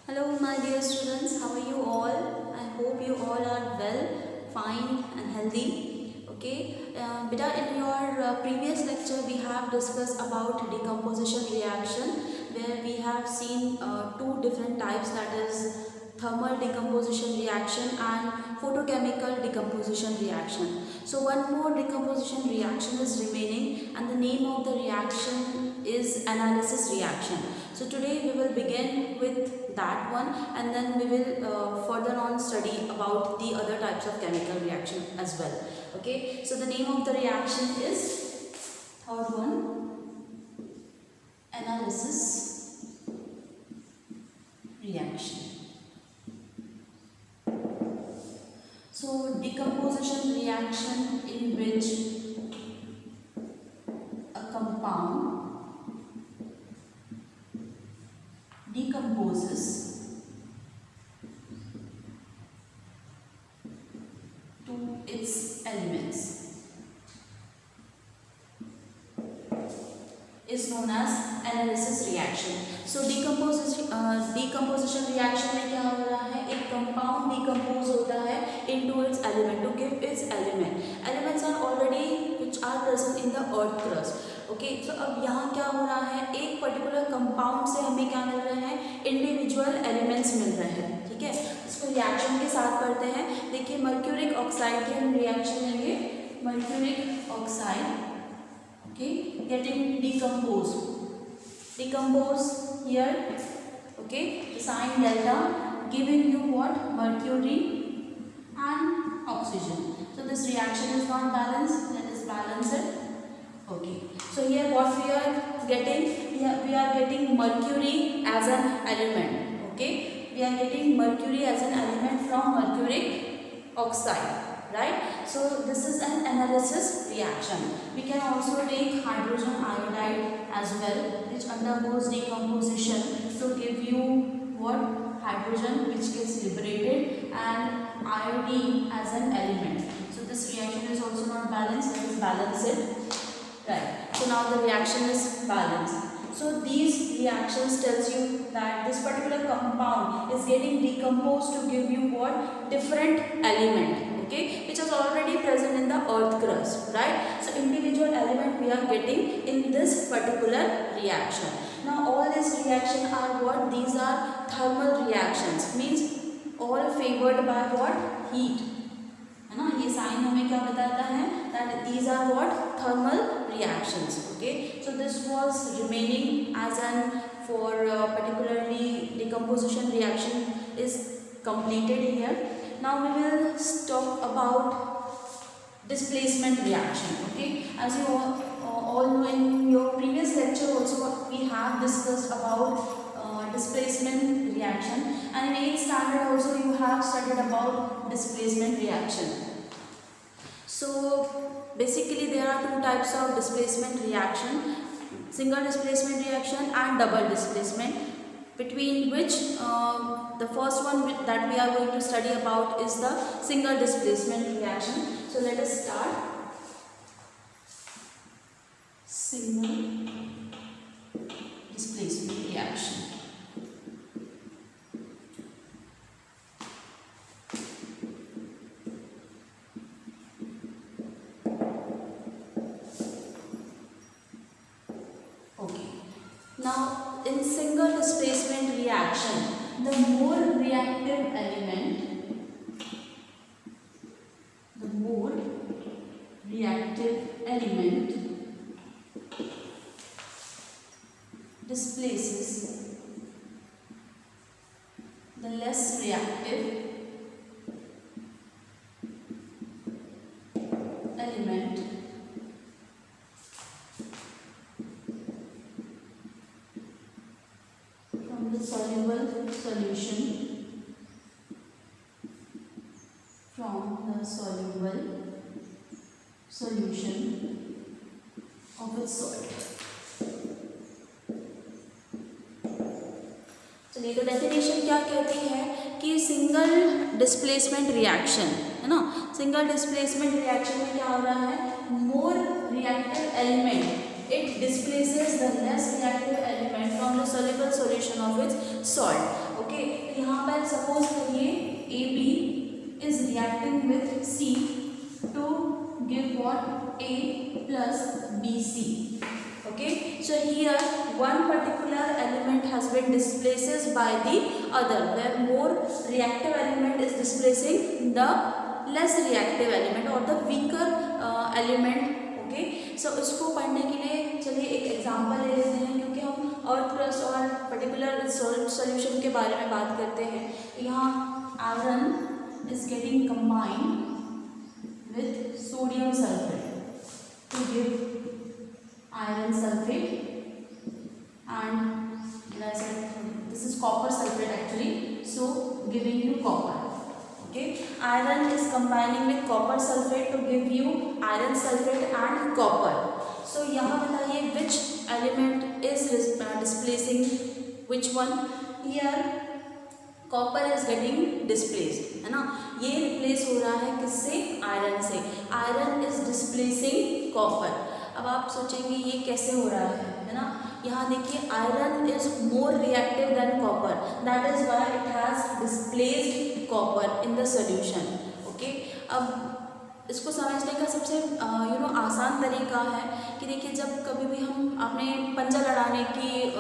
Hello, my dear students. How are you all? I hope you all are well, fine, and healthy. Okay, Beta, in your previous lecture, we have discussed about decomposition reaction, where we have seen two different types, that is thermal decomposition reaction and photochemical decomposition reaction. So one more decomposition reaction is remaining, and the name of the reaction is analysis reaction. So today we will begin with that one, and then we will further on study about the other types of chemical reaction as well. Okay, so the name of the reaction is third one, analysis reaction. So decomposition reaction in which a compound decomposes to its elements is known as analysis reaction. So decomposition reaction में क्या हो रहा है, एक compound decompose होता है into its element to give its element. Elements are already which are present in the earth crust. Okay, तो अब यहाँ क्या हो रहा है, एक पर्टिकुलर कंपाउंड से हमें क्या मिल रहे हैं, इंडिविजुअल एलिमेंट्स मिल रहे हैं. ठीक है, इसको रिएक्शन के साथ करते हैं. देखिए मर्क्यूरिक ऑक्साइड की हम रिएक्शन लेंगे. Mercuric oxide okay getting decompose here. Okay, the sign delta giving you what, mercury and oxygen. So this reaction is not balanced, let us balance it. Okay, so here what we are getting, we are getting mercury as an element. Okay, we are getting mercury as an element from mercuric oxide, right? So this is an analysis reaction. We can also take hydrogen iodide as well, which undergoes decomposition to give you what, hydrogen which gets liberated and iodine as an element. So this reaction is also not balanced, let us balance it. Right, so now the reaction is balanced. So these reactions tells you that this particular compound is getting decomposed to give you what, different element, okay, which is already present in the earth crust, right? So individual element we are getting in this particular reaction. Now all these reactions are what, these are thermal reactions, means all favored by what, heat. है ना, ये sign हमें क्या बताता है, that these are what, thermal reactions. Okay, so this was remaining as an for particularly decomposition reaction is completed here. Now we will talk about displacement reaction. Okay, as you all know, in your previous lecture also we have discussed about displacement reaction, and in 8th standard also you have studied about displacement reaction. So basically there are two types of displacement reaction, single displacement reaction and double displacement, between which the first one that we are going to study about is the single displacement reaction. So let us start. Single displacement reaction. Now, in single displacement reaction, the more reactive element displaces the less reactive element from the soluble solution, of its salt. चलिए, तो definition क्या कहती है कि single displacement reaction है ना, single displacement reaction में क्या हो रहा है, more reactive element it displaces the less reactive element from the soluble solution of its salt. Okay, तो यहाँ पर सपोज करिए AB is reacting with C to give what A plus BC. Okay, so here one particular element has been displaced by the other, where more reactive element is displacing the less reactive element or the weaker element. Okay, so इसको पढ़ने के लिए चलिए एक example ले लेते हैं, क्योंकि हम अर्थ क्रस्ट और पर्टिकुलर सॉल्यूशन के बारे में बात करते हैं। यहाँ iron is getting combined with sodium sulfate to give iron sulfate, and as I said, this is copper sulfate actually, so giving you copper. Okay, iron is combining with copper sulfate to give you iron sulfate and copper. So यहाँ बताइए which element is displacing which one? Here copper is getting displaced, है ना, ये replace हो रहा है किससे? Iron से। Iron is displacing copper. अब आप सोचेंगे ये कैसे हो रहा है ना, यहाँ देखिए iron is more reactive than copper, that is why it has displaced copper in the solution. Okay, अब इसको समझने का सबसे आसान तरीका है कि देखिए जब कभी भी हम अपने पंजा लड़ाने की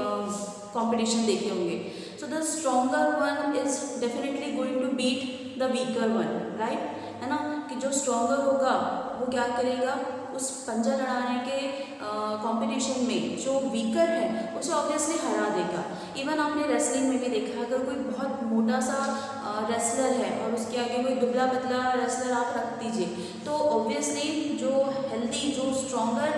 कंपटीशन देखे होंगे, so the stronger one is definitely going to beat the weaker one, right? है ना, कि जो stronger होगा वो क्या करेगा, उस पंजा लड़ाने के कंपटीशन में जो weaker है उसे obviously हरा देगा। इवन आपने रेसलिंग में भी देखा, अगर कोई बहुत मोटा सा रेसलर है और उसके आगे कोई दुबला पतला रेसलर आप रख दीजिए, तो ऑब्वियसली जो हेल्दी जो स्ट्रॉन्गर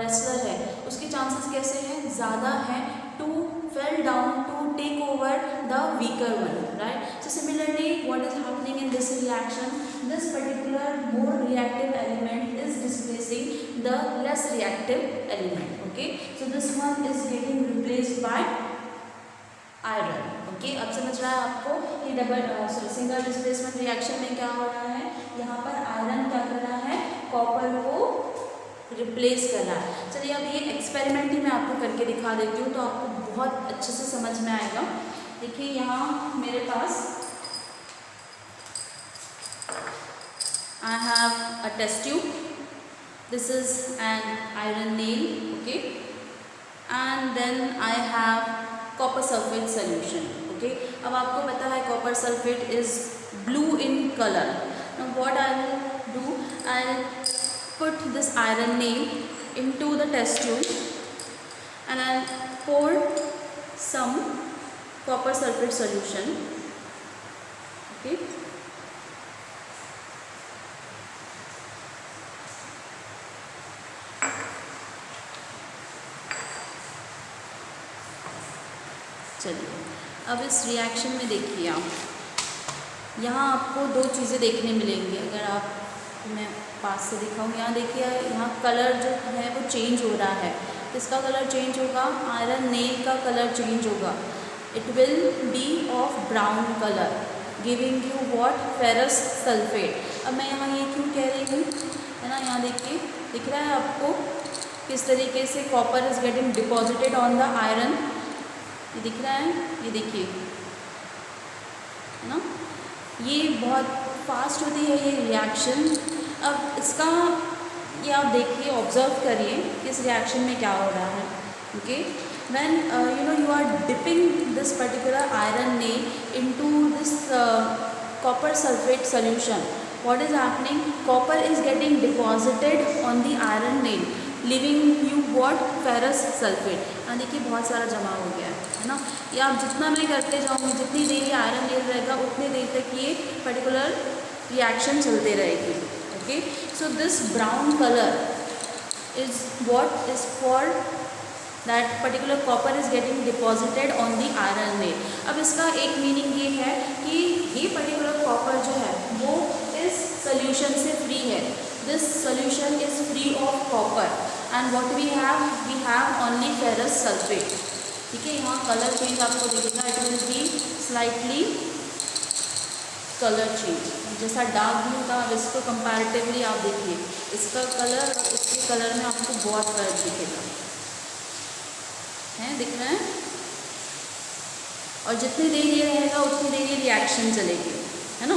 रेसलर है उसके चांसेस कैसे हैं, ज़्यादा हैं to fell down to take over the weaker one, right? So similarly, what is happening in this reaction? This particular more reactive element is displacing the less reactive element. Okay, so this one is getting replaced by iron. Okay, अब समझ रहा है आपको कि double single displacement reaction में क्या हो रहा है, यहाँ पर आयरन क्या कर रहा है, कॉपर को रिप्लेस कर रहा है। चलिए अब ये एक्सपेरिमेंट ही मैं आपको करके दिखा देती हूँ तो आपको बहुत अच्छे से समझ में आएगा। देखिए यहाँ मेरे पास I have a test tube. This is an iron nail, okay, and then I have copper sulfate solution. Okay, अब आपको पता है copper sulfate is blue in color. Now what I will do, I'll put this iron nail into the test tube and I'll pour some copper sulfate solution. Okay, चलिए अब इस reaction में देखिए आप, यहाँ आपको दो चीज़ें देखने मिलेंगी। अगर आप, मैं पास से दिखाऊँ, यहाँ देखिए यहाँ कलर जो है वो चेंज हो रहा है। किसका कलर चेंज होगा, आयरन नेल का कलर चेंज होगा। It will B of brown colour giving you what, ferrous sulphate. अब मैं यहाँ ये क्यों कह रही हूँ, है ना, यहाँ देखिए दिख रहा है आपको किस तरीके से copper is getting deposited on the iron, ये दिख रहा है, ये देखिए, है ना, ये बहुत फास्ट होती है ये रिएक्शन। अब इसका ये आप देखिए, ऑब्जर्व करिए कि इस रिएक्शन में क्या हो रहा है। Okay, when you are dipping this particular iron nail into this copper sulfate solution, what is happening, copper is getting deposited on the iron nail leaving you what, ferrous sulfate। देखिए बहुत सारा जमा हो गया है ना, ये आप जितना मैं करते जाऊँगी, जितनी देर ये आयरन नेल रहेगा उतनी देर तक ये पर्टिकुलर रिएक्शन चलते रहेगी। Okay, so this brown colour is what is for that particular copper is getting deposited on the iron nail. अब इसका एक मीनिंग ये है कि ये पर्टिकुलर कॉपर जो है वो इस सोल्यूशन से फ्री है। This solution is free of copper and what we have only ferrous sulphate. ठीक है, यहाँ कलर चेंज आपको दिखेगा, it will be slightly colour change, जैसा डार्क ब्लू था। अब इसको कंपैरेटिवली आप देखिए, इसका कलर और इसके कलर में आपको बहुत फर्क दिखेगा, है, दिख रहा है। और जितनी देर ये रहेगा उतनी देर ये रिएक्शन चलेगी, है ना।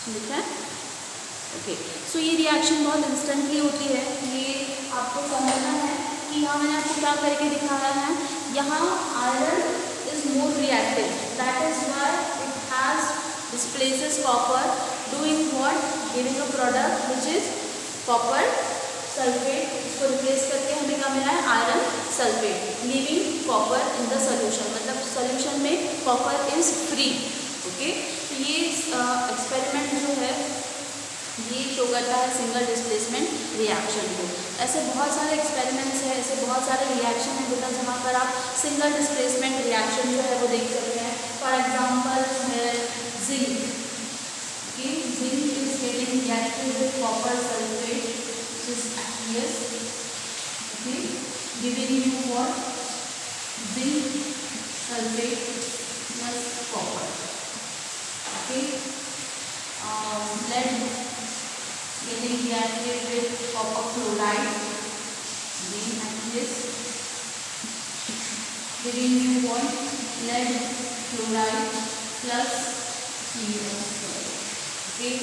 ठीक है, ओके। सो ये रिएक्शन बहुत इंस्टेंटली होती है, ये आपको समझना है कि यहाँ मैंने आपको क्या करके दिखाया है, यहाँ iron is more reactive, that is why it has displaces copper, doing what, giving a product which is copper sulfate, इसको रिप्लेस करके हमें क्या मिला है, iron sulphate, leaving copper in the solution, मतलब सोल्यूशन में कॉपर इज फ्री। ओके, तो ये एक्सपेरिमेंट जो है ये शो करता है सिंगल डिस्प्लेसमेंट रिएक्शन को। ऐसे बहुत सारे एक्सपेरिमेंट्स हैं, ऐसे बहुत सारे रिएक्शन हैं बेटा जहाँ पर आप सिंगल डिस्प्लेसमेंट रिएक्शन जो है वो देख सकते हैं। फॉर एग्जांपल है जिंक, कि zinc is getting reacted with copper sulphate which is aqueous, okay, giving you what, zinc sulphate plus copper, okay. lead getting reacted with copper chloride, being aqueous, giving you what, lead chloride plus CO2, okay.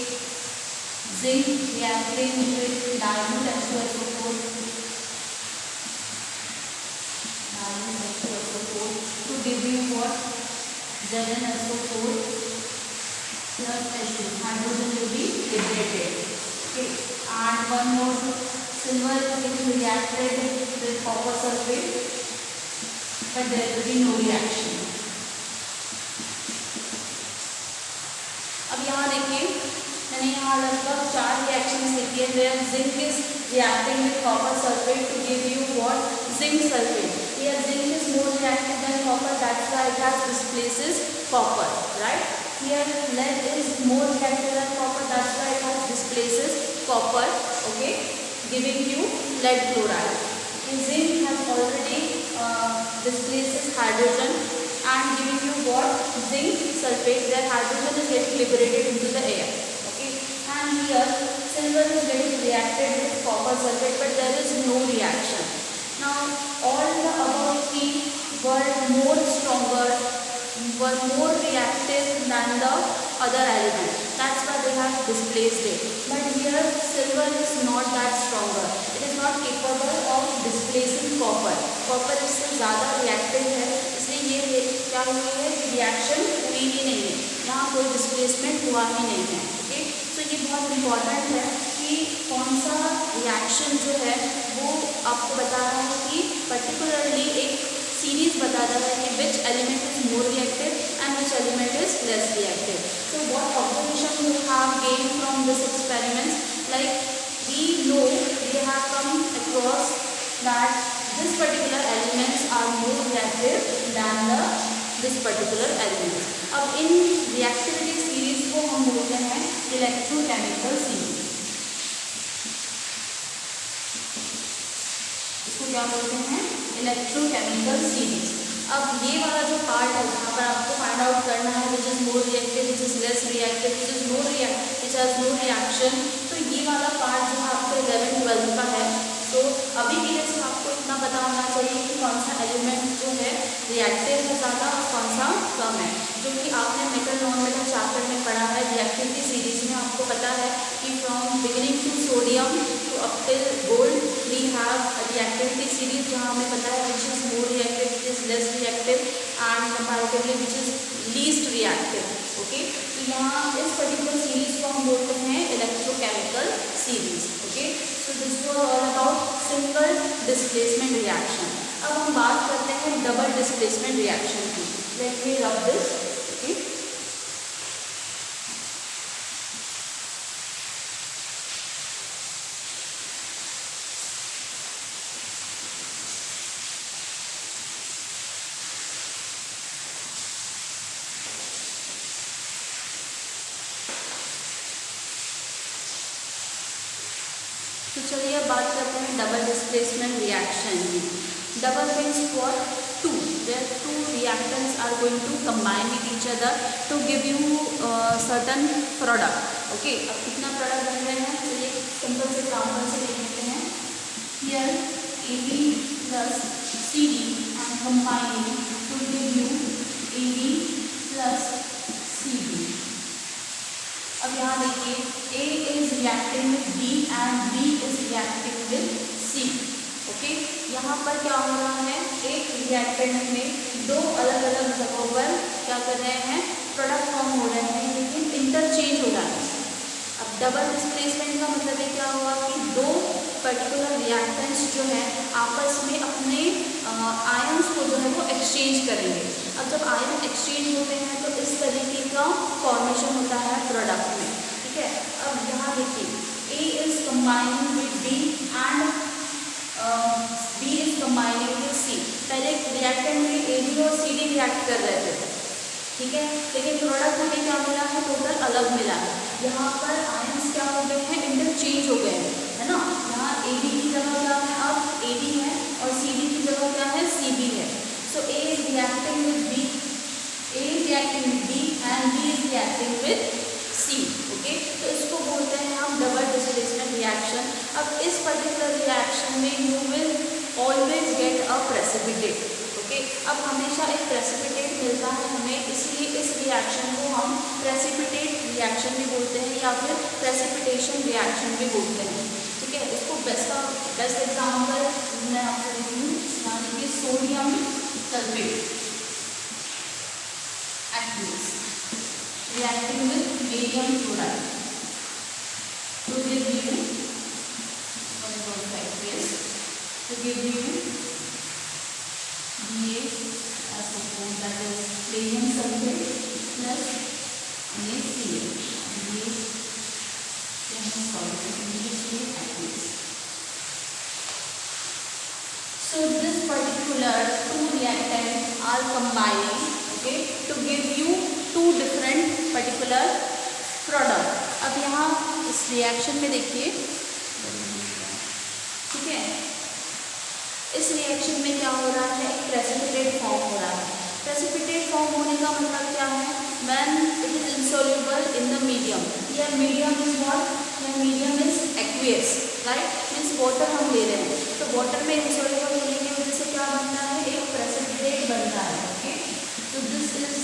Zinc reacting with dilute H2SO4, to give you what, ZnSO4 plus H2, hydrogen will be liberated. Okay, and one more, silver is reacted with copper sulfate, but there will be no reaction. अब यहाँ देखिए, मैंने यहाँ लगभग 4 reactions लिखी है, where zinc is reacting with copper sulfate to give you what, zinc sulfate. Here zinc is more reactive than copper, that's why it has displaces copper, right? Here lead is more reactive than copper, that's why it has displaces copper, okay, giving you lead chloride. And zinc has already displaces hydrogen and giving you what, zinc sulfate, where hydrogen is getting liberated into the air, okay. And here silver is getting reacted with copper sulfate, but there is no reaction. Now all the above three were more stronger, were more reactive than the other element, that's why they have displaced it. But here silver is not that stronger, it is not capable of displacing copper, copper इससे ज़्यादा reactive है, इसलिए ये क्या हुई है, reaction हुई ही नहीं है, यहाँ कोई डिस्प्लेसमेंट हुआ ही नहीं है, ओके। तो ये बहुत इम्पॉर्टेंट है कि कौन सा रिएक्शन जो है वो आपको बता रहा है कि पर्टिकुलरली एक सीरीज बताता है कि which element is more reactive and which element is less reactive. So what observation we have gain from this experiments, like we know we have come across that this particular elements are more reactive than the this particular elements. अब इन reactivity series को हम बोलते हैं electrochemical series, इसको क्या बोलते हैं, इलेक्ट्रोकेमिकल सीरीज। अब ये वाला जो पार्ट है जहाँ पर आपको फाइंड आउट करना है which is more reactive, which is less reactive, which is no reactive, which has no reaction, तो ये वाला पार्ट जो आपको 11-12 का है। तो अभी के लिए सिर्फ आपको इतना पता होना चाहिए कि कौन सा एलिमेंट जो है रिएक्टिव है ज़्यादा और कौन सा कम है, जो कि आपने मेटल नॉन मेटल चैप्टर में पढ़ा है। रिएक्टिविटी सीरीज में आपको पता है कि from beginning to sodium to up till gold we have reactivity series, जहाँ हमें पता है which is more reactive, which is less reactive and comparatively which is least reactive, okay. तो यहाँ इस पर्टिकुलर सीरीज को हम बोलते हैं electrochemical series, okay. So this was all about single displacement reaction. अब हम बात करते हैं डबल डिस्प्लेसमेंट रिएक्शन की। Let me rub this, okay. तो चलिए अब बात करते हैं डबल डिस्प्लेसमेंट रिएक्शन की। Double means what, two, where two reactants are going to combine with each other to give you certain product, okay। अब कितना प्रोडक्ट बन रहे हैं, चलिए सिंपल से एग्जाम्पल से देख लेते हैं। Here AB plus combining to give you AB plus CD. अब यहाँ देखिए A is reacting with B and B is reacting with C. Okay, यहाँ पर क्या हो रहा है, एक रिएक्टेंट में दो अलग अलग जगहों पर क्या कर रहे हैं, प्रोडक्ट फॉर्म हो रहे हैं, लेकिन इंटरचेंज हो रहा है। अब डबल डिस्प्लेसमेंट का मतलब ये क्या हुआ कि दो पर्टिकुलर रिएक्टेंट्स जो है आपस में अपने आयंस को जो है वो एक्सचेंज करेंगे। अब जब आयन एक्सचेंज होते हैं तो इस तरीके का फॉर्मेशन होता है प्रोडक्ट में, ठीक है। अब यहाँ देखिए A is combining with D and B is combining with C। पहले रिएक्टेंट में AB और CD रिएक्ट कर रहे थे, ठीक है, लेकिन प्रोडक्ट हमें क्या मिला है, टोटल अलग मिला है। यहाँ पर आयंस क्या हो गए हैं, इंटरचेंज हो गए हैं, है ना। यहाँ AB की जगह क्या है, अब AB है और CD की जगह क्या है, CB है। सो A is reacting with B, A is reacting with B and B is reacting with C। Okay, तो इसको बोलते हैं हम डबल डिस्प्लेसमेंट रिएक्शन। अब इस पर्टिकुलर रिएक्शन में you will always get a precipitate. Okay, अब हमेशा एक प्रेसिपिटेट मिलता है हमें, इसलिए इस रिएक्शन को हम प्रेसिपिटेट रिएक्शन भी बोलते हैं या फिर प्रेसिपिटेशन रिएक्शन भी बोलते हैं, ठीक है। इसको बेस्ट एग्जाम्पल मैं आपको देती हूँ, यानी कि sodium sulphate aqueous reacting with barium chloride to give you aqueous to give you BA as suppose that is barium sulfate plus NaCl BA aqueous. So this particular two reactants are combining, okay, to give you two different particular product। अब यहाँ इस reaction में देखिए, ठीक है, इस reaction में क्या हो रहा है, एक प्रेसिपिटेट फॉर्म हो रहा है। प्रेसिपिटेट फॉर्म होने का मतलब क्या है, when it is insoluble in the medium, या medium is what, या medium is aqueous, right, means water हम ले रहे हैं, तो water में insoluble होने की वजह से क्या बनता है, एक प्रेसिपिटेट बनता है। Okay, so this is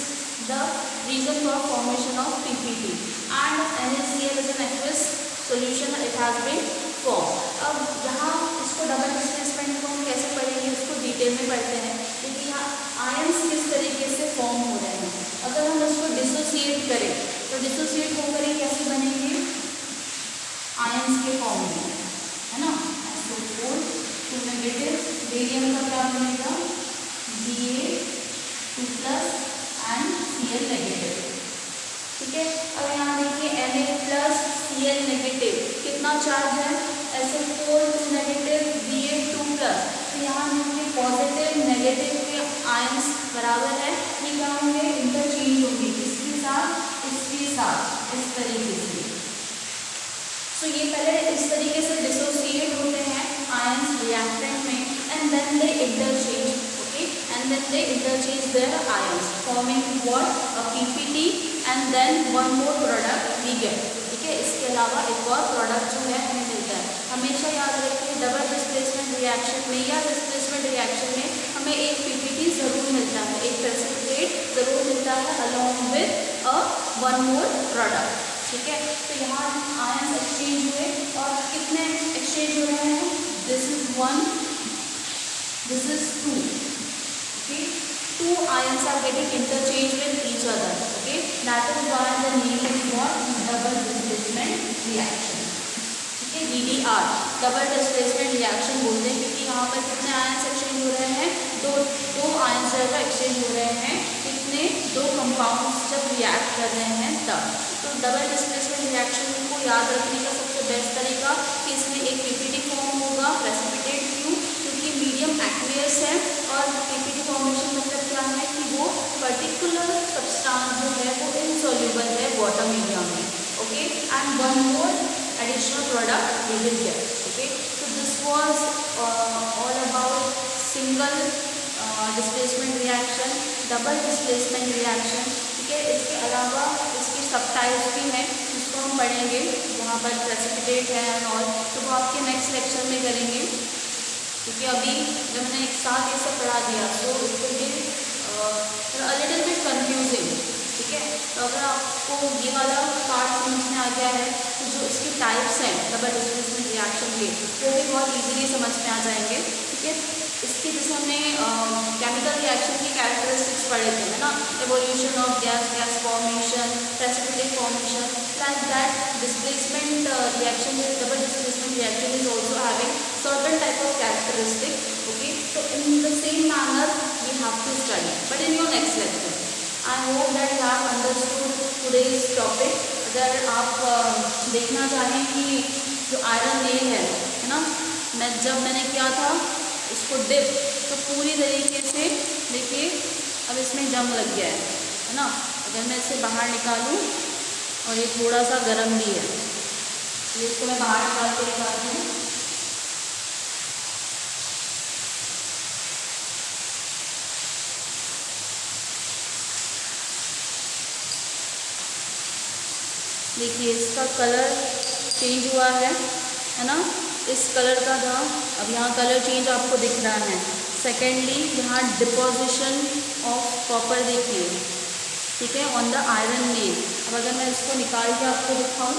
the reason for formation of PPT and NaCl is an aqueous solution, it has been formed। अब यहाँ इसको डबल डिस्प्लेसमेंट को हम कैसे पढ़ेंगे, इसको डिटेल में पढ़ते हैं, क्योंकि यहाँ आयंस किस तरीके से फॉर्म हो रहे हैं। अगर हम इसको डिसोसिएट करें तो डिसोसिएट होकर कैसे बनेंगे, आयंस के फॉर्म में, है ना। SO4 2 नेगेटिव, बेरियम का क्या बनेगा, Ba2+ एंड Cl नेगेटिव, ठीक है। अब यहाँ देखिए Na+Cl नेगेटिव कितना चार्ज है, SO4 2 नेगेटिव Ba2+, तो यहाँ देखिए पॉजिटिव नेगेटिव के आयंस बराबर है, ये क्या होंगे, इंटरचेंज होंगे, इसके साथ इस तरीके से। तो ये पहले इस तरीके से डिसोसिएट होते हैं आयंस रिएक्टेंट में and then they interchange, okay, and then they interchange their ions forming what, a PPT and then one more product we get, ठीक है। इसके अलावा एक और प्रोडक्ट जो है हमें मिलता है। हमेशा याद रखिए डबल डिस्प्लेसमेंट रिएक्शन में या डिस्प्लेसमेंट रिएक्शन में हमें एक PPT जरूर मिलता है, एक प्रेसिपिटेट जरूर मिलता है along with a one more product, ठीक है। तो यहाँ आयंस एक्सचेंज हुए और कितने एक्सचेंज हो रहे हैं, this is 1, this is 2, okay, 2 ions are getting interchanged with each other, okay, that is why the name is what, double displacement reaction, ठीक है, DDR डबल डिस्प्लेसमेंट रिएक्शन बोलते हैं, क्योंकि यहाँ पर कितने आयंस एक्सचेंज हो रहे हैं, दो आयंस जो है एक्सचेंज हो रहे हैं, कितने, 2 कंपाउंड्स जब रिएक्ट कर रहे हैं तब। तो डबल डिस्प्लेसमेंट रिएक्शन को याद रखने का सबसे बेस्ट तरीका कि इसमें एक PPT फॉर्म होगा, प्रेसिपिटेट क्यों, क्योंकि मीडियम एक्वियस है और PPT फॉर्मेशन मतलब क्या है कि वो पर्टिकुलर सब्सटेंस जो है वो इनसॉल्युबल है वाटर मीडियम में, okay, and one more additional product we will get, okay। So this was all about single displacement reaction, double displacement reaction, ठीक है। इसके अलावा इसके सब टाइप्स भी हैं जिसको हम पढ़ेंगे, वहाँ पर प्रेसिपिटेट है एंड ऑल, तो वो आपके नेक्स्ट लेक्चर में करेंगे, क्योंकि अभी जब मैंने एक साथ ये सब पढ़ा दिया तो लिटिल बिट कंफ्यूजिंग, ठीक है। तो अगर आपको ये वाला पार्ट समझ में आ गया है तो जो इसके टाइप्स हैं डबल डिस्प्लेसमेंट रिएक्शन के वो भी बहुत इजीली समझ में आ जाएंगे, ठीक है। इसके जैसे हमने केमिकल रिएक्शन की कैरेक्टरिस्टिक्स पढ़े थे, है ना, evolution of gas, gas formation, precipitate formation, like that displacement reaction, double displacement reaction is also having certain type of characteristic, okay. तो in the same manner we have to study, but in your next lecture. I hope that you have understood today's topic. अगर आप देखना चाहें कि जो iron nail है ना, मैंने किया था इसको डिप, तो पूरी तरीके से देखिए अब इसमें जंग लग गया है ना। अगर मैं इसे बाहर निकालूं और ये थोड़ा सा गर्म भी है, तो इसको मैं बाहर निकाल के दिखाती हूँ। देखिए इसका कलर चेंज हुआ है ना, इस कलर का था, अब यहाँ कलर चेंज आपको दिख रहा है। सेकेंडली यहाँ डिपोजिशन ऑफ कॉपर देखिए, ठीक है, ऑन द आयरन नेल। अब अगर मैं इसको निकाल के आपको दिखाऊं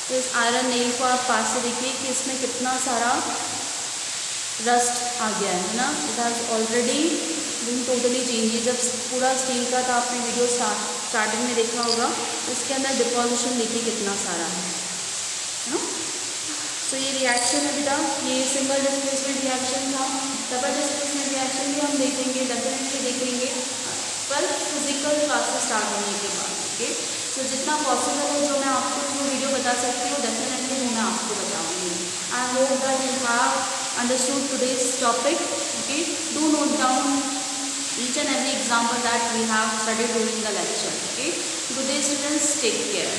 तो इस आयरन नेल को आप पास से देखिए कि इसमें कितना सारा रस्ट आ गया है ना, it has already been totally change. जब पूरा स्टील का था, आपने वीडियो स्टार्टिंग में देखा होगा, इसके अंदर डिपोजिशन देखिए कितना सारा है ना। सो ये रिएक्शन है बेटा, ये सिंगल डिस्प्लेसमेंट रिएक्शन था। डबल डिस्प्लेसमेंट रिएक्शन भी हम देखेंगे, डेफिनेटली देखेंगे, पर फिजिकल क्लासेस स्टार्ट होने के बाद, ओके। सो जितना पॉसिबल है जो मैं आपको जो वीडियो बता सकती हूँ डेफिनेटली वो मैं आपको बताऊँगी। आई hope that you have understood today's topic, okay. Do note down each and every example that we have studied during the lecture, okay. Good day students, take care.